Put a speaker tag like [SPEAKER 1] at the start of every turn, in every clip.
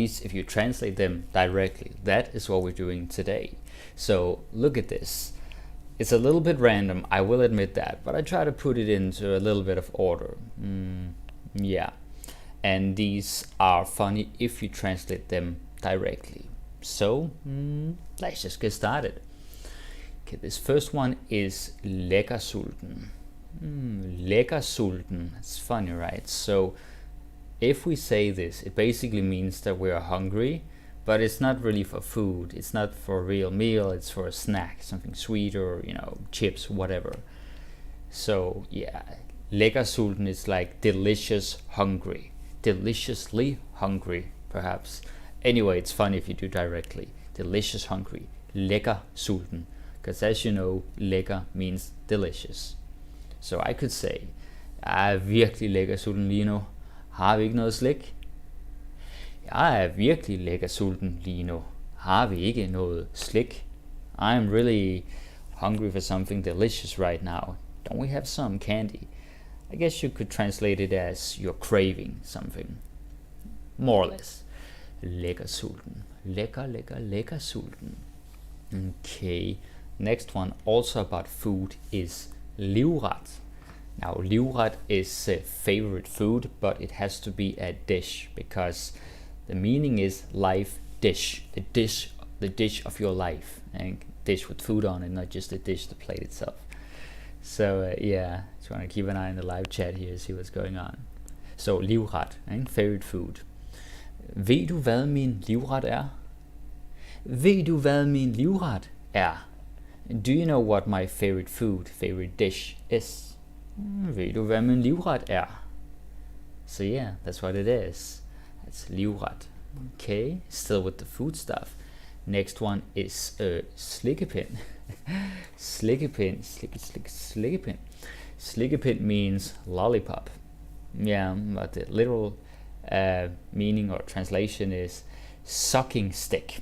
[SPEAKER 1] these, if you translate them directly, that is what we're doing today. So look at this. It's a little bit random, I will admit that, but I try to put it into a little bit of order. Yeah. And these are funny if you translate them directly. So let's just get started. Okay, this first one is lekker sulten. Lekker sulten. It's funny, right? So if we say this, it basically means that we are hungry, but it's not really for food. It's not for a real meal. It's for a snack, something sweet or, chips, whatever. So yeah, lekker sulten is like delicious hungry. Deliciously hungry, perhaps. Anyway, it's funny if you do directly. Delicious hungry. Lekker sulten. Because as you know, lekker means delicious. So I could say, jeg er virkelig lækker sulten lige nu. Har vi ikke noget slik? Jeg er virkelig lækker sulten lige nu. Har vi ikke noget slik? I'm really hungry for something delicious right now. Don't we have some candy? I guess you could translate it as you're craving something. More or less. Lækker sulten. Lækker, lækker, lækker sulten. Okay. Next one, also about food, is livret. Now, livret is a favorite food, but it has to be a dish because the meaning is life dish, the dish of your life, and dish with food on it, not just the dish, the plate itself. So yeah, just want to keep an eye on the live chat here, see what's going on. So livret, favorite food. Ved du hvad min livret er? Ved du hvad min livret er? Do you know what my favorite food, favorite dish is? Ved du hvad min livret er? So yeah, that's what it is. That's livret. Okay, still with the food stuff. Next one is slikkepin. Slikkepin, slikkepin. Slikkepin means lollipop. Yeah, but the literal meaning or translation is sucking stick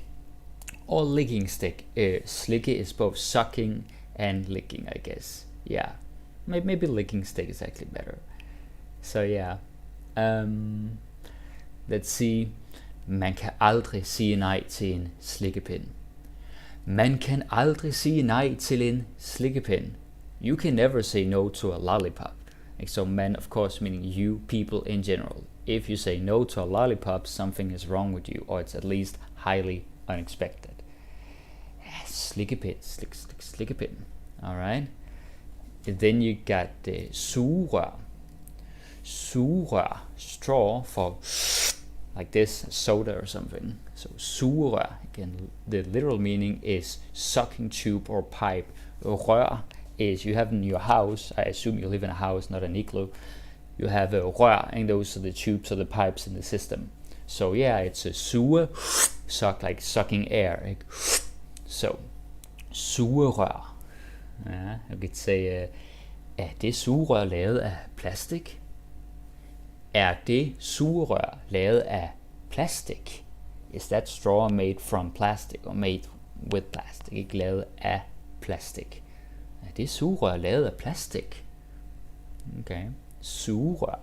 [SPEAKER 1] or licking stick. Slikke is both sucking and licking, I guess. Yeah, maybe licking stick is actually better. So yeah, let's see. Man kan aldrig sige nej til en slikkepind. Man kan aldrig sige nej til en slikkepind. You can never say no to a lollipop. So man, of course, meaning you, people in general. If you say no to a lollipop, something is wrong with you, or it's at least highly unexpected. Slikkepind, slikkepind. All right. And then you got the sugerør. Sugerør, straw for like this, soda or something. So sugerør, again, the literal meaning is sucking tube or pipe. Rør is you have in your house. I assume you live in a house, not an igloo. You have a rør, and those are the tubes or the pipes in the system. So yeah, it's a suge, suck like sucking air. So sugerør. Yeah, you could say, er det sugerør lavet af plastik? Er det sugerør lavet af plastik? Is that straw made from plastic or made with plastic? Ikke lavet af plastik. Er det sugerør lavet af plastik? Okay, sugerør.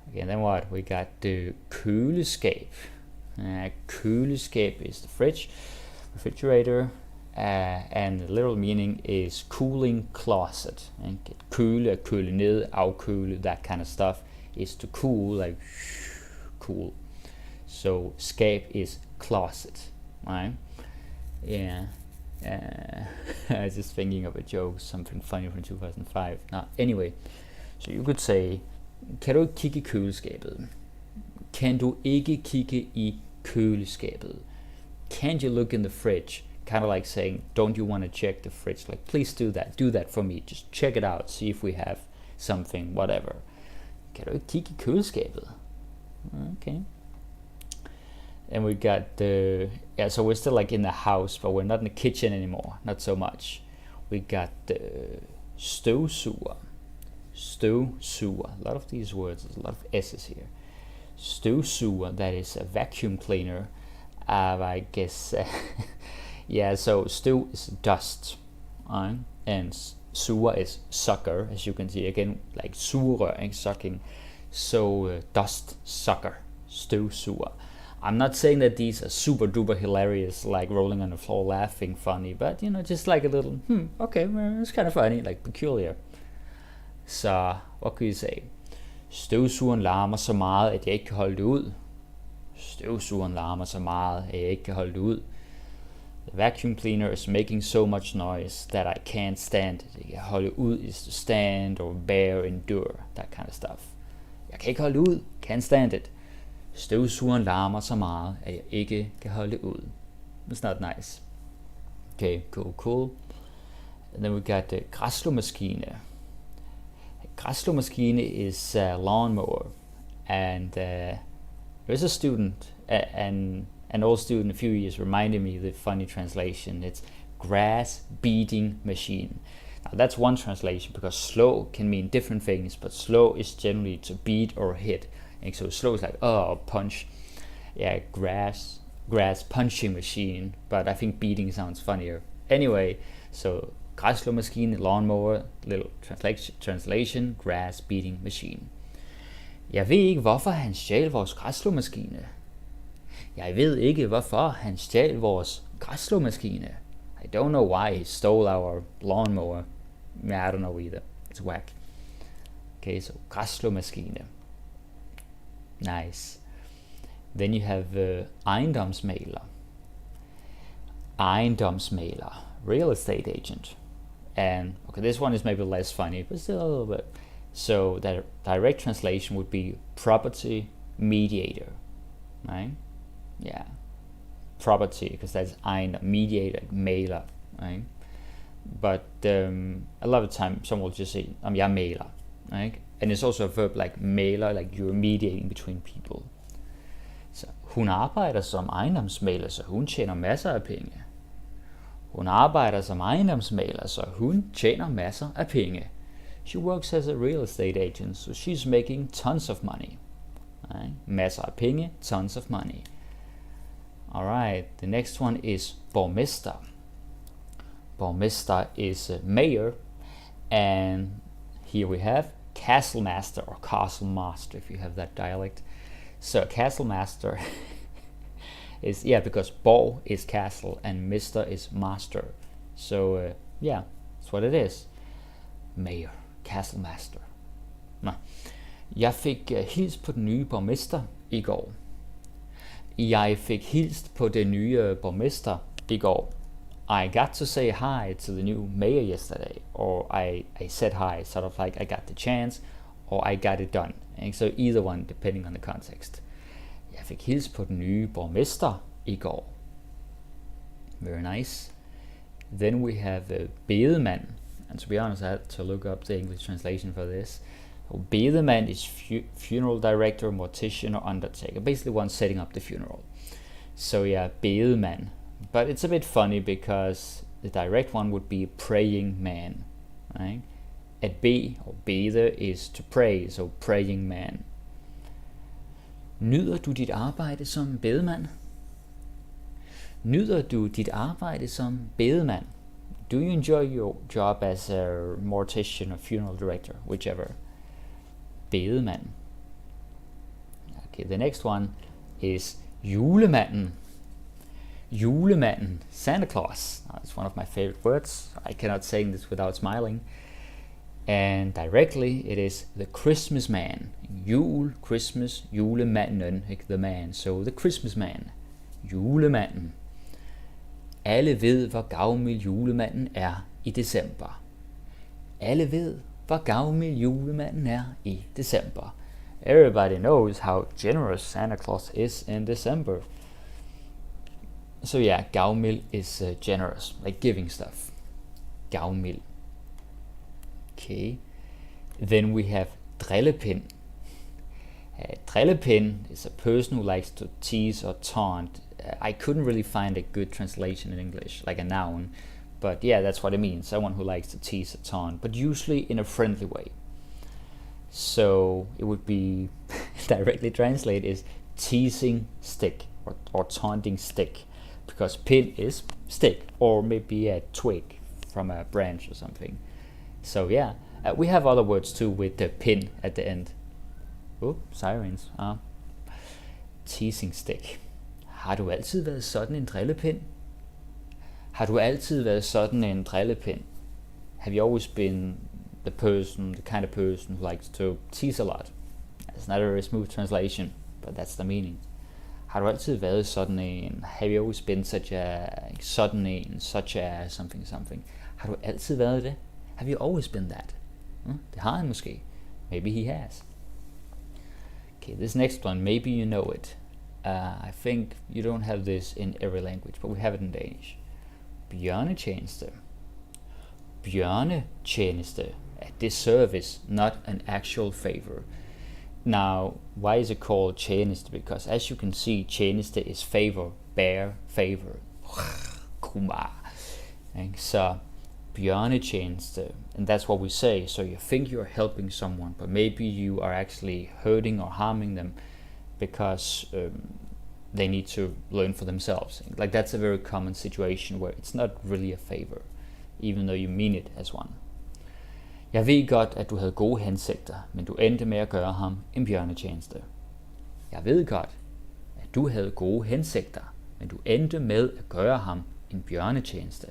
[SPEAKER 1] Okay, then what? We got the køleskab. Køleskab is the fridge, refrigerator. And the literal meaning is cooling closet. And køle, køle ned, afkøle, that kind of stuff is to cool, like cool. So skab is closet, right? Yeah. I was just thinking of a joke, something funny from 2005. Now, anyway, so you could say, kan du ikke kigge i køleskabet? Kan du ikke kigge i køleskabet? Can't you look in the fridge? Kind of like saying, don't you want to check the fridge? Like, please do that for me. Just check it out, see if we have something, whatever. Kan du ikke kigge i køleskabet? Okay. And we got the, so we're still like in the house, but we're not in the kitchen anymore. Not so much. We got the støvsuger. Støvsuger. A lot of these words, there's a lot of S's here. Støvsuger, that is a vacuum cleaner. I guess, yeah, so stew is dust, and suger is sucker, as you can see, again, like sugerør, sucking. So dust sucker, støvsuger. I'm not saying that these are super duper hilarious, like rolling on the floor laughing funny, but just like a little, okay, well, it's kind of funny, like peculiar. Så, what could you say? Støvsugeren larmer så meget, at jeg ikke kan holde det ud. Støvsugeren larmer så meget, at jeg ikke kan holde det ud. The vacuum cleaner is making so much noise that I can't stand it. Holde ud is to stand or bear, endure, that kind of stuff. Jeg kan ikke holde ud, can't stand it. Støvsugeren larmer så meget, at jeg ikke kan holde ud. It's not nice. Okay, cool. And then we got the græsslåmaskine. Græsslåmaskine is a lawnmower. And there's a student, an old student a few years reminded me of the funny translation. It's grass beating machine. Now that's one translation because slow can mean different things, but slow is generally to beat or hit. And so slow is like, punch. Yeah, grass punching machine, but I think beating sounds funnier. Anyway, so græsslåmaskine, lawnmower, little translation, grass beating machine. Jeg ved ikke, hvorfor han stjal vores græsslåmaskine. Jeg ved ikke, hvorfor han stjal vores græsslåmaskine. I don't know why he stole our lawnmower. Yeah, I don't know either. It's whack. Okay, so græsslåmaskine. Nice. Then you have ejendomsmægler. Ejendomsmægler. Real estate agent. And, okay, this one is maybe less funny, but still a little bit. So that direct translation would be property mediator, right? Yeah, property, because that's ejendom, mediator, mægler, right? But a lot of the time someone will just say, jeg mægler, right? And it's also a verb like mægler, like you're mediating between people. Så hun arbejder som ejendomsmægler, så hun tjener masser af penge. Hun arbejder som ejendomsmægler, så hun tjener masser af penge. She works as a real estate agent, so she's making tons of money. Right? Masser af penge, tons of money. Alright, the next one is borgmester. Borgmester is mayor, and here we have castle master or castle master if you have that dialect. So castle master is, because borg is castle and mister is master. So that's what it is. Mayor, castle master. Nå. Jeg fik hilst på den nye borgmester i går. Jeg fik hilst på den nye borgmester i går. I got to say hi to the new mayor yesterday. Or I said hi, sort of like I got the chance, or I got it done. And so either one, depending on the context. Jeg fik hilst på den nye borgmester i går. Very nice. Then we have bedemand. And to be honest, I had to look up the English translation for this. Bedemand is funeral director, mortician, or undertaker. Basically one setting up the funeral. So yeah, bedemand. But it's a bit funny because the direct one would be praying man. Right? At be or bede is to pray, so praying man. Nyder du dit arbejde som bedemand? Nyder du dit arbejde som bedemand? Do you enjoy your job as a mortician or funeral director, whichever? Bedemand. Okay, the next one is julemanden. Julemanden, Santa Claus. It's one of my favorite words. I cannot say this without smiling. And directly it is the Christmas man. Jul, Christmas, julemanden, the man. So the Christmas man, julemanden. Alle ved, hvor gavmild julemanden er i december. Alle ved, hvor gavmild julemanden er i december. Everybody knows how generous Santa Claus is in December. So yeah, gavmild is generous, like giving stuff. Gavmild. Okay. Then we have drillepind. Drillepind is a person who likes to tease or taunt. I couldn't really find a good translation in English, like a noun. But yeah, that's what it means. Someone who likes to tease or taunt, but usually in a friendly way. So it would be directly translated is teasing stick or taunting stick. Because pin is stick or maybe a twig from a branch or something. So yeah, we have other words too with the pin at the end. Oh, sirens. Teasing stick. Har du altid været sådan en drillepind? Har du altid været sådan en drillepind? Have you always been the kind of person who likes to tease a lot? It's not a very smooth translation, but that's the meaning. Har du altid været sådan en? Have you always been such a something? Har du altid været det? Have you always been that? Det har han måske. Maybe he has. Okay, this next one, maybe you know it. I think you don't have this in every language, but we have it in Danish. Bjørnetjeneste. Bjørnetjeneste. A disservice, not an actual favor. Now, why is it called tjeneste? Because as you can see, tjeneste is favor, bear, favor. Kumar. So, bjørnetjeneste, and that's what we say. So you think you're helping someone, but maybe you are actually hurting or harming them because they need to learn for themselves. Like that's a very common situation where it's not really a favor, even though you mean it as one. Jeg ved godt, at du havde gode hensigter, men du endte med at gøre ham en bjørnetjeneste. Jeg ved godt, at du havde gode hensigter, men du endte med at gøre ham en bjørnetjeneste.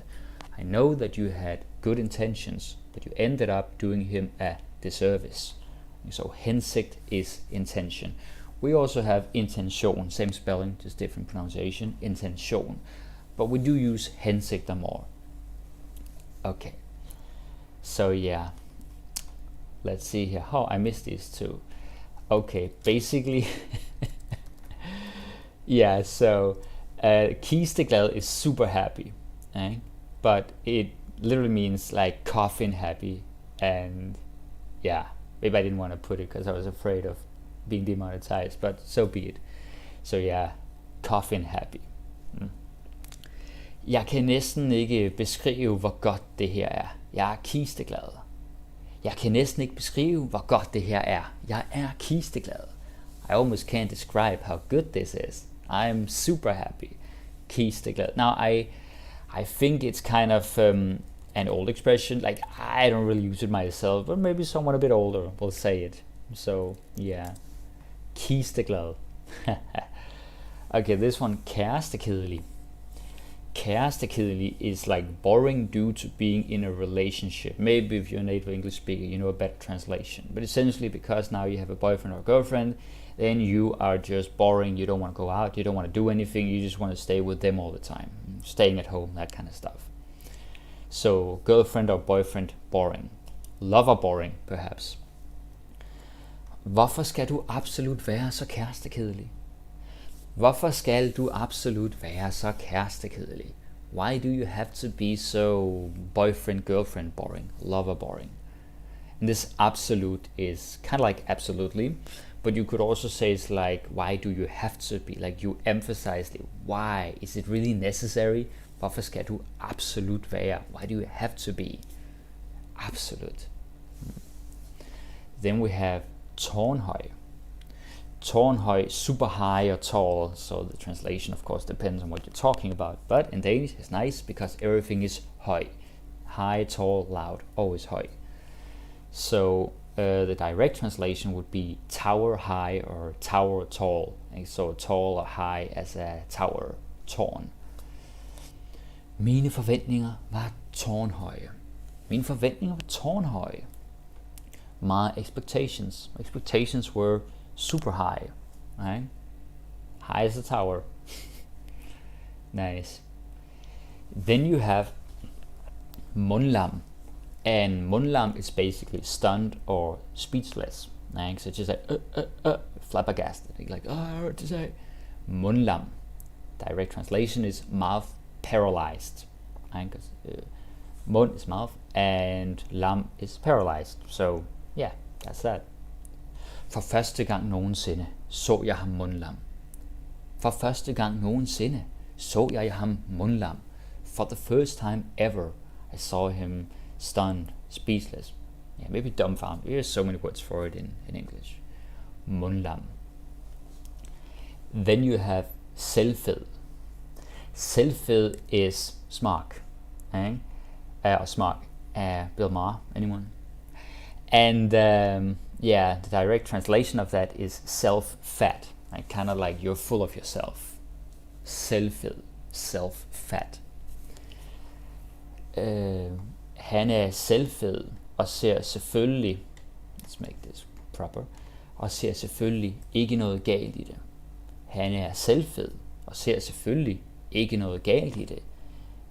[SPEAKER 1] I know that you had good intentions, but you ended up doing him a disservice. So hensigt is intention. We also have intention, same spelling, just different pronunciation, intention. But we do use hensigter more. Okay. So yeah. Let's see here. Oh, I missed these two. Okay, basically, yeah, so kisteglad is super happy, eh? But it literally means like coffin happy, and yeah, maybe I didn't want to put it because I was afraid of being demonetized, but so be it. So yeah, coffin happy. Jeg kan næsten ikke beskrive, hvor godt det her er. Jeg er kisteglad. Jeg kan næsten ikke beskrive, hvor godt det her er. Jeg er kisteglad. I almost can't describe how good this is. I'm super happy. Kisteglad. Now, I think it's kind of an old expression. Like, I don't really use it myself, but maybe someone a bit older will say it. So, yeah. Kisteglad. Okay, this one, kærestekedelig. Kærestekedelig is like boring due to being in a relationship. Maybe if you're a native English speaker, you know a better translation. But essentially, because now you have a boyfriend or a girlfriend, then you are just boring. You don't want to go out. You don't want to do anything. You just want to stay with them all the time. Staying at home, that kind of stuff. So, girlfriend or boyfriend, boring. Lover, boring, perhaps. Hvorfor skal du absolut være så kærestekedelig? Hvorfor skal du absolut være så kærestekedelig? Why do you have to be so boyfriend, girlfriend boring, lover boring? And this absolute is kind of like absolutely, but you could also say it's like, why do you have to be? Like you emphasize it. Why? Is it really necessary? Hvorfor skal du absolut være? Why do you have to be? Absolute. Then we have tårnhøj. Tårnhøj, super high or tall, so the translation of course depends on what you're talking about, but in Danish it's nice because everything is høj. High, tall, loud, always høj. So the direct translation would be tower high or tower tall, and so tall or high as a tower, tårn. Mine forventninger var tårnhøje. Mine forventninger var tårnhøje. My expectations were super high, right? High as a tower. Nice. Then you have mundlam, and mundlam is basically stunned or speechless. Right? So just like flabbergasted, like hard to say. Mundlam. Direct translation is mouth paralyzed. Right? Because mund is mouth and lam is paralyzed. So yeah, that's that. For første gang nogensinde så jeg ham mundlam. For første gang nogensinde så jeg ham mundlam. For the first time ever, I saw him stunned, speechless. Yeah, maybe dumbfounded. There's so many words for it in English. Mundlam. Then you have selvfed. Selvfed is smart. Or smart. Bill Maher, anyone? And yeah, the direct translation of that is self-fat, right? Kind of like you're full of yourself. selvfed, self-fat. Han er selvfed og ser selvfølgelig, let's make this proper, og ser selvfølgelig ikke noget galt i det. Han er selvfed og ser selvfølgelig ikke noget galt i det.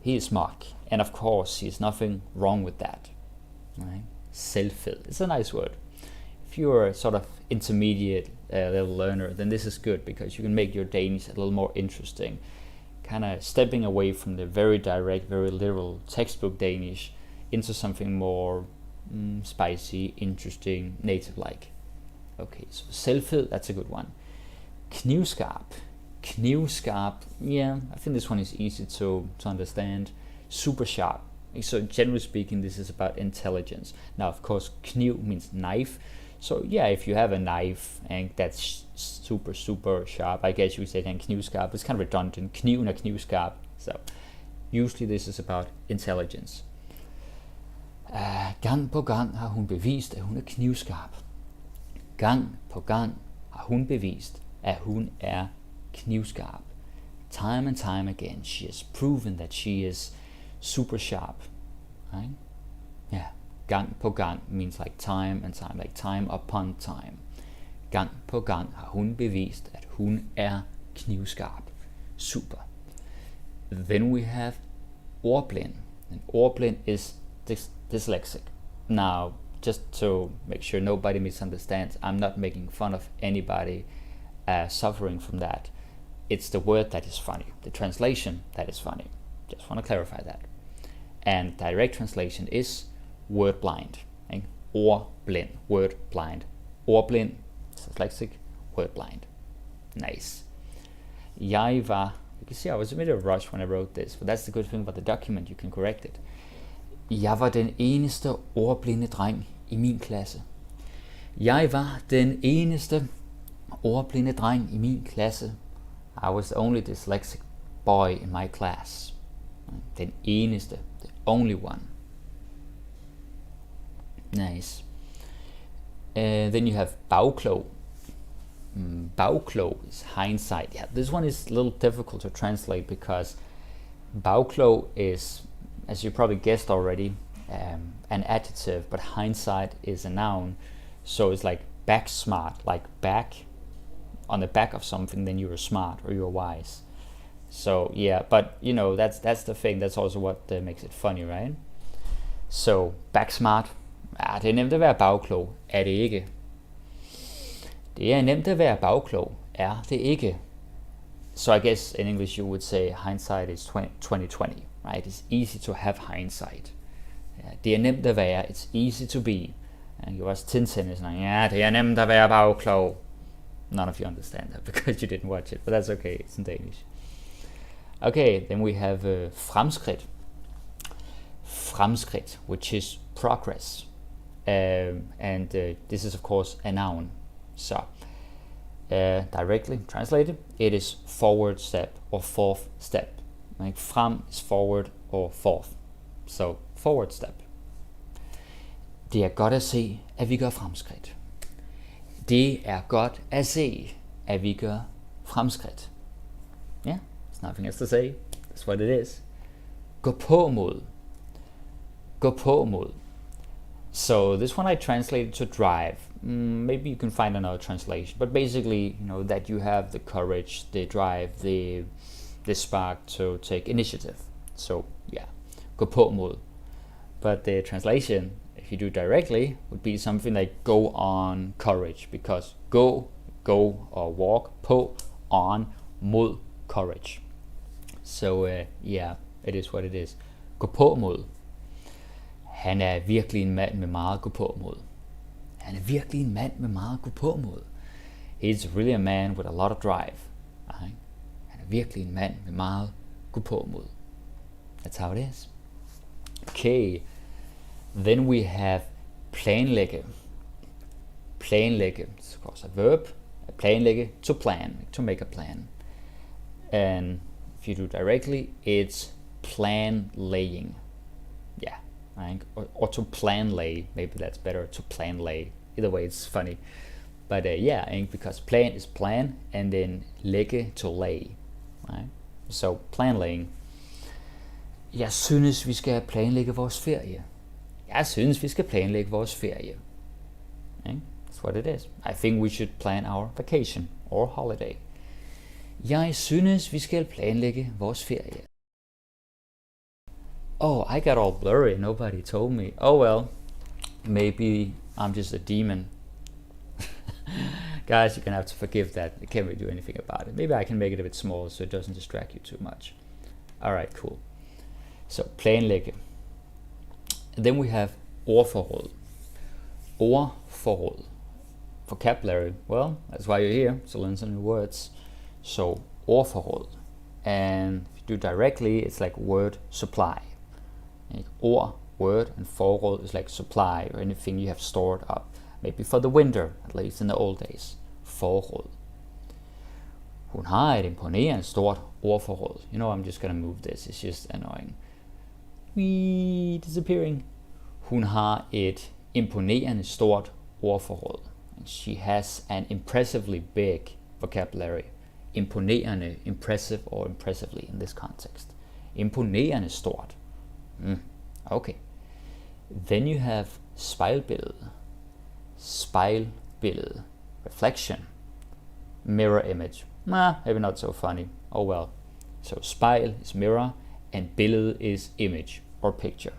[SPEAKER 1] He is smart, and of course, there's nothing wrong with that. Right? Selvfed. It's a nice word. If you're a sort of intermediate level learner, then this is good because you can make your Danish a little more interesting. Kind of stepping away from the very direct, very literal textbook Danish into something more spicy, interesting, native-like. Okay, so selvfed, that's a good one. Knivskarp. Knivskarp, yeah, I think this one is easy to understand. Super sharp. So generally speaking, this is about intelligence. Now, of course, kniv means knife. So yeah, if you have a knife and that's super, super sharp, I guess you would say then knivskarp. It's kind of redundant. Kniven og knivskarp. So usually this is about intelligence. Gang på gang har hun bevist, at hun er knivskarp. Gang på gang har hun bevist, at hun er knivskarp. Time and time again, she has proven that she is super sharp. Right? Yeah. Gang på gang means like time and time, like time upon time. Gang på gang har hun bevist, at hun er knivskarp. Super. Then we have ordblind. And ordblind is dyslexic. Now, just to make sure nobody misunderstands, I'm not making fun of anybody suffering from that. It's the word that is funny, the translation that is funny. Just want to clarify that. And direct translation is word blind. Ikke? Ordblind, word blind. Ordblind, dyslexic, word blind. Nice. You can see I was a bit of a rush when I wrote this, but that's the good thing about the document, you can correct it. Jeg var den eneste ordblinde dreng i min klasse. Jeg var den eneste ordblinde dreng i min klasse. I was the only dyslexic boy in my class. Den eneste, the only one. Nice. Then you have bagklog. Bagklog is hindsight. Yeah, this one is a little difficult to translate because bagklog is, as you probably guessed already, an adjective, but hindsight is a noun. So it's like back smart, like back on the back of something, then you're smart or you're wise. So yeah, but you know, that's the thing. That's also what makes it funny, right? So back smart. Ja, det er nemt at være bagklog. Er det ikke? Det er nemt at være bagklog. Er det ikke? So I guess in English you would say hindsight is 20/20, right? It's easy to have hindsight. Ja, det er nemt at være. It's easy to be. And you was Trin is like, ja, det er nemt at være bagklog. None of you understand that because you didn't watch it, but that's okay. It's in Danish. Okay, then we have fremskridt. Fremskridt, which is progress. And this is of course a noun. So directly translated, it is forward step or fourth step. Like frem is forward or fourth. So forward step. Det er godt at se, at vi gør fremskridt. Det er godt at se, at vi gør fremskridt. Yeah, there's nothing else to say. That's what it is. Gå på mod. Gå på mod. So this one I translated to drive. Maybe you can find another translation, but basically, you know, that you have the courage, the drive, the spark to take initiative. So yeah, gå på mod. But the translation, if you do directly, would be something like go on courage, because go or walk, på, on, mod, courage. So yeah, it is what it is. Gå på mod. Han er virkelig en mand med meget gå på mod. Han er virkelig en mand med meget gå på mod. He's really a man with a lot of drive. Right? Han er virkelig en mand med meget gå på mod. That's how it is. Okay. Then we have planlægge. Planlægge. It's of course a verb. Planlægge, to plan, to make a plan. And if you do directly, it's plan laying. Yeah. Or to plan lay, maybe that's better, to plan lay. Either way, it's funny. But yeah, because plan is plan, and then lægge, to lay. Right? So planlaying. Jeg synes, vi skal planlægge vores ferie. Jeg synes, vi skal planlægge vores ferie. Okay? That's what it is. I think we should plan our vacation or holiday. Jeg synes, vi skal planlægge vores ferie. Oh, I got all blurry. Nobody told me. Oh well, maybe I'm just a demon. Guys, you're gonna have to forgive that. I can't really do anything about it. Maybe I can make it a bit smaller so it doesn't distract you too much. Alright, cool. So, planlægge. Then we have ordforråd. Ordforråd. Vocabulary. Well, that's why you're here, so learn some new words. So, ordforråd. And if you do directly, it's like word supply. Ord, word, and forråd is like supply or anything you have stored up. Maybe for the winter, at least in the old days. Forråd. Hun har et imponerende stort ordforråd. You know, I'm just gonna move this. It's just annoying. Wee, disappearing. Hun har et imponerende stort ordforråd. And she has an impressively big vocabulary. Imponerende, impressive, or impressively in this context. Imponerende stort. Okay. Then you have spejlbillede. Spejlbillede. Reflection. Mirror image. Maybe not so funny. Oh well. So spejl is mirror, and billede is image or picture.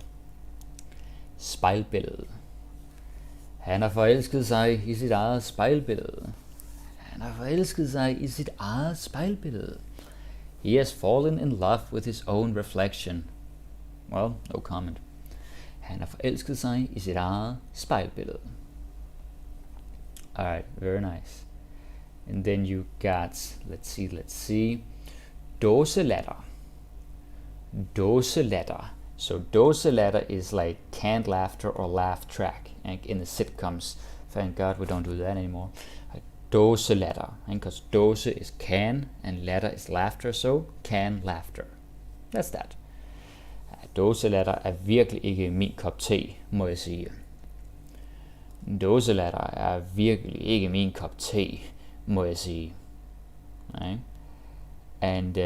[SPEAKER 1] Spejlbillede. Han har forelsket sig i sit eget spejlbillede. Han har forelsket sig i sit eget spejlbillede. He has fallen in love with his own reflection. Well, no comment. Han har forelsket sig i sit eget spejlbillede. Alright, very nice. And then you got, let's see, dåselatter. Dåselatter. So dåselatter is like canned laughter or laugh track in the sitcoms. Thank God we don't do that anymore. Dåselatter, because dåse is can and latter is laughter, so can laughter. That's that. Dåselatter er virkelig ikke min kop te, må jeg sige. Dåselatter er virkelig ikke min kop te, må jeg sige. Right? And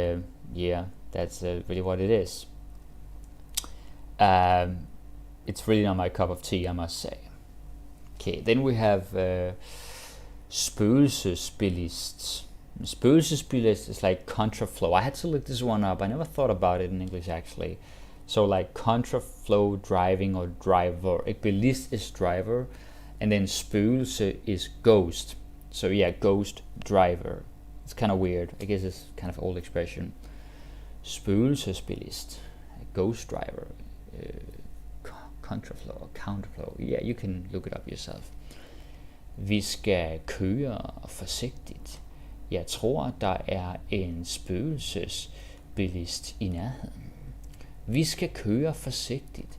[SPEAKER 1] yeah, that's really what it is. It's really not my cup of tea, I must say. Okay, then we have spøgelsesbilist. Spøgelsesbilist is like contraflow. I had to look this one up. I never thought about it in English actually. So like contraflow driving or driver. A bilist is driver, and then spøgelse is ghost. So yeah, ghost driver. It's kind of weird. I guess it's kind of old expression. Spøgelsesbilist, ghost driver, contraflow or counterflow. Yeah, you can look it up yourself. Vi skal køre forsigtigt. Jeg tror, der er en spøgelsesbilist i nærheden. Vi skal køre forsigtigt.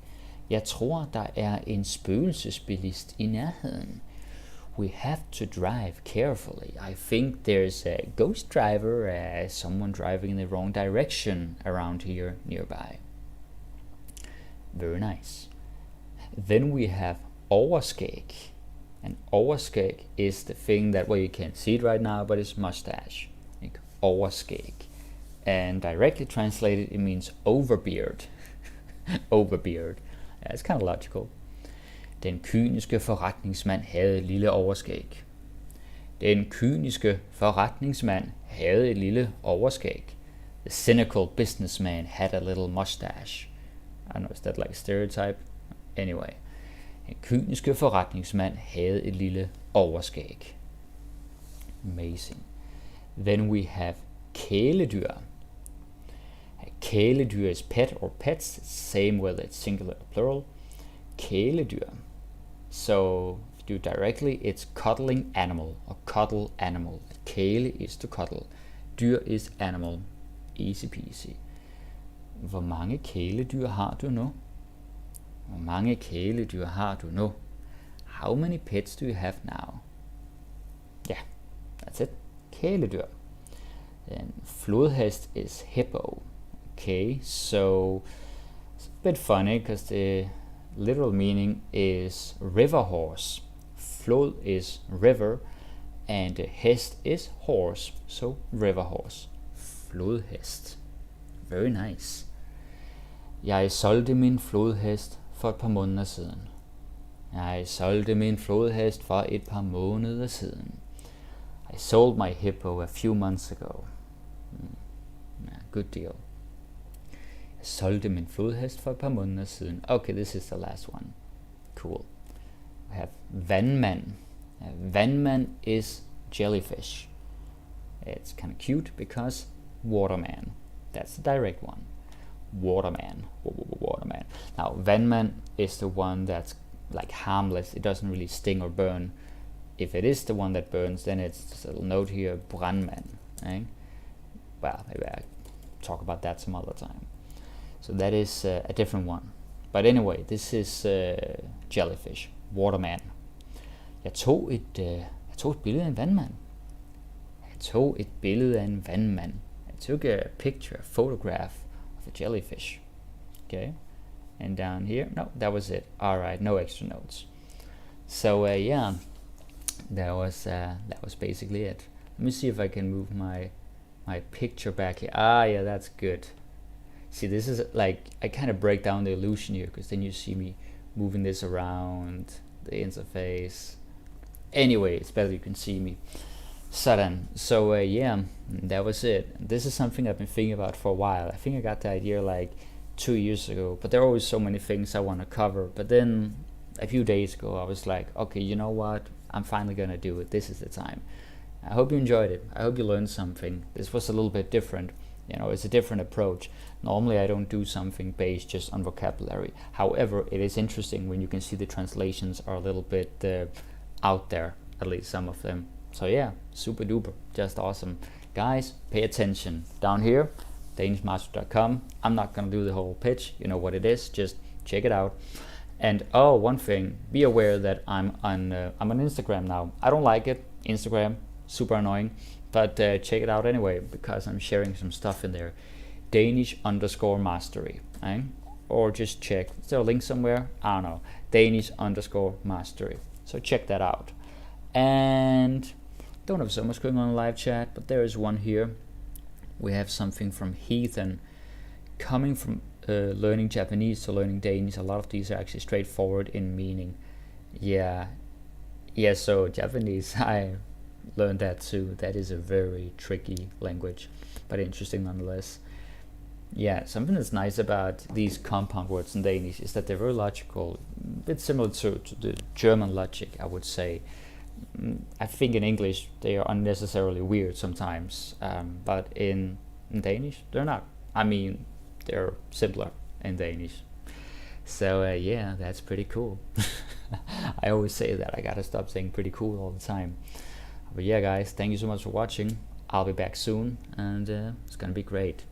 [SPEAKER 1] Jeg tror, der er en spøgelsesbilist i nærheden. We have to drive carefully. I think there's a ghost driver, someone driving in the wrong direction around here nearby. Very nice. Then we have overskæg. And overskæg is the thing that, well, you can't see it right now, but it's mustache. Like overskæg. And directly translated, it means overbeard. Overbeard. Yeah, it's kind of logical. Den kyniske forretningsmand havde et lille overskæg. Den kyniske forretningsmand havde et lille overskæg. The cynical businessman had a little mustache. I don't know, is that like a stereotype? Anyway. Den kyniske forretningsmand havde et lille overskæg. Amazing. Then we have kæledyr. Kæledyr is pet or pets, same whether it's singular or plural. Kæledyr. So if you do directly, it's cuddling animal or cuddle animal. Kæle is to cuddle. Dyr is animal. Easy peasy. Hvor mange kæledyr har du nu? Hvor mange kæledyr har du nu? How many pets do you have now? Yeah, that's it. Kæledyr. Then flodhest is hippo. Okay, so it's a bit funny because the literal meaning is river horse. Flod is river and hest is horse, so river horse. Flodhest. Very nice. Jeg solgte min flodhest for et par måneder siden. Jeg solgte min flodhest for et par måneder siden. I sold my hippo a few months ago. Yeah, good deal. Jeg solgte min flodhest for et par måneder siden. Okay, this is the last one. Cool. We have vandmand. Vandmand is jellyfish. It's kind of cute because waterman. That's the direct one. Waterman. Waterman. Now, vandmand is the one that's like harmless. It doesn't really sting or burn. If it is the one that burns, then it's just a little note here, brandmand. Right? Well, maybe I'll talk about that some other time. So that is a different one. But anyway, this is jellyfish, waterman. Jeg tog et billede af en vandmand. Jeg tog et billede af en vandmand. I took a picture, a photograph of a jellyfish. Okay, and down here, no, that was it. All right, no extra notes. So yeah, that was basically it. Let me see if I can move my picture back here. Ah, yeah, that's good. See, this is like, I kind of break down the illusion here, because then you see me moving this around the interface. Anyway, it's better you can see me. Sådan. So yeah, that was it. This is something I've been thinking about for a while. I think I got the idea like 2 years ago, but there are always so many things I want to cover. But then a few days ago, I was like, okay, you know what? I'm finally gonna do it. This is the time. I hope you enjoyed it. I hope you learned something. This was a little bit different. You know, it's a different approach. Normally I don't do something based just on vocabulary. However, it is interesting when you can see the translations are a little bit out there, at least some of them. So yeah, super duper, just awesome. Guys, pay attention. Down here, danishmastery.com. I'm not gonna do the whole pitch, you know what it is, just check it out. And oh, one thing, be aware that I'm on Instagram now. I don't like it, Instagram, super annoying, but check it out anyway, because I'm sharing some stuff in there. Danish_Mastery, right? Or just check, is there a link somewhere? I don't know, Danish_Mastery. So check that out. And don't have so much going on in live chat, but there is one here. We have something from Heathen. Coming from learning Japanese to learning Danish, a lot of these are actually straightforward in meaning. Yeah, so Japanese, I learned that too. That is a very tricky language, but interesting nonetheless. Yeah, something that's nice about these compound words in Danish is that they're very logical, a bit similar to the German logic, I would say. I think in English they are unnecessarily weird sometimes, but in Danish they're not. I mean, they're simpler in Danish. So yeah, that's pretty cool. I always say that. I gotta stop saying pretty cool all the time. But yeah, guys, thank you so much for watching. I'll be back soon, and it's gonna be great.